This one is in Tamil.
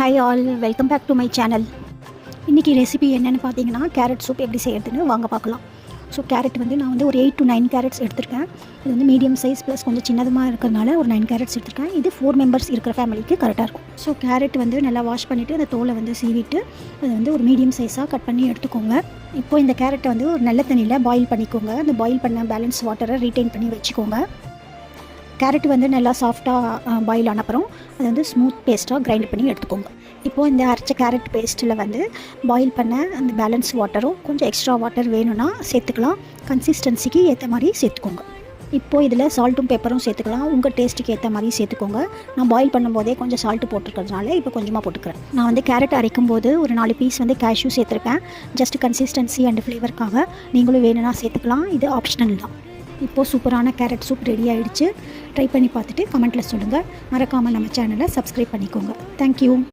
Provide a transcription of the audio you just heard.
Hi all, welcome back to my channel. இன்றைக்கி ரெசிபி என்னென்னு பார்த்தீங்கன்னா, கேரட் சூப் எப்படி செய்கிறதுன்னு வாங்க பார்க்கலாம். ஸோ கேரட் நான் ஒரு 8 to 9 கேரட்ஸ் எடுத்திருக்கேன். இது மீடியம் சைஸ் ப்ளஸ் கொஞ்சம் சின்னதமாக இருக்கிறதுனால ஒரு 9 கேரட்ஸ் எடுத்திருக்கேன். இது 4 மெம்பர்ஸ் இருக்கிற ஃபேமிலிக்கு கரெக்டாக இருக்கும். ஸோ கேரட் நல்லா வாஷ் பண்ணிவிட்டு அந்த தோலை சீவிட்டு அது ஒரு மீடியம் சைஸாக கட் பண்ணி எடுத்துக்கோங்க. இப்போது இந்த கேரட்டை ஒரு நல்ல தண்ணியில் பாயில் பண்ணிக்கோங்க. அந்த பாயில் பண்ண பேலன்ஸ் வாட்டரை ரீட்டைன் பண்ணி வச்சுக்கோங்க. கேரட் நல்லா சாஃப்டாக பாயில் ஆன அப்புறம் அது ஸ்மூத் பேஸ்ட்டாக கிரைண்ட் பண்ணி எடுத்துக்கோங்க. இப்போது இந்த அரைச்ச கேரட் பேஸ்ட்டில் பாயில் பண்ண அந்த பேலன்ஸ் வாட்டரும் கொஞ்சம் எக்ஸ்ட்ரா வாட்டர் வேணும்னா சேர்த்துக்கலாம். கன்சிஸ்டன்சிக்கு ஏற்ற மாதிரி சேர்த்துக்கோங்க. இப்போது இதில் சால்ட்டும் பெப்பரும் சேர்த்துக்கலாம். உங்கள் டேஸ்ட்டுக்கு ஏற்ற மாதிரி சேர்த்துக்கோங்க. நான் பாயில் பண்ணும்போதே கொஞ்சம் சால்ட்டு போட்டிருக்கிறதுனால இப்போ கொஞ்சமாக போட்டுக்கிறேன். நான் கேரட் அரைக்கும் போது ஒரு 4 பீஸ் கேஷ்யூ சேர்த்துருக்கேன். ஜஸ்ட் கன்சிஸ்டன்சி அண்ட் ஃப்ளேவருக்காக. நீங்களும் வேணும்னா சேர்த்துக்கலாம். இது ஆப்ஷனல் தான். இப்போது சூப்பரான கேரட் சூப் ரெடி ஆகிடுச்சு. ட்ரை பண்ணி பார்த்துட்டு கமெண்ட்டில் சொல்லுங்கள். மறக்காமல் நம்ம சேனலை சப்ஸ்கிரைப் பண்ணிக்கோங்க. தேங்க்யூ.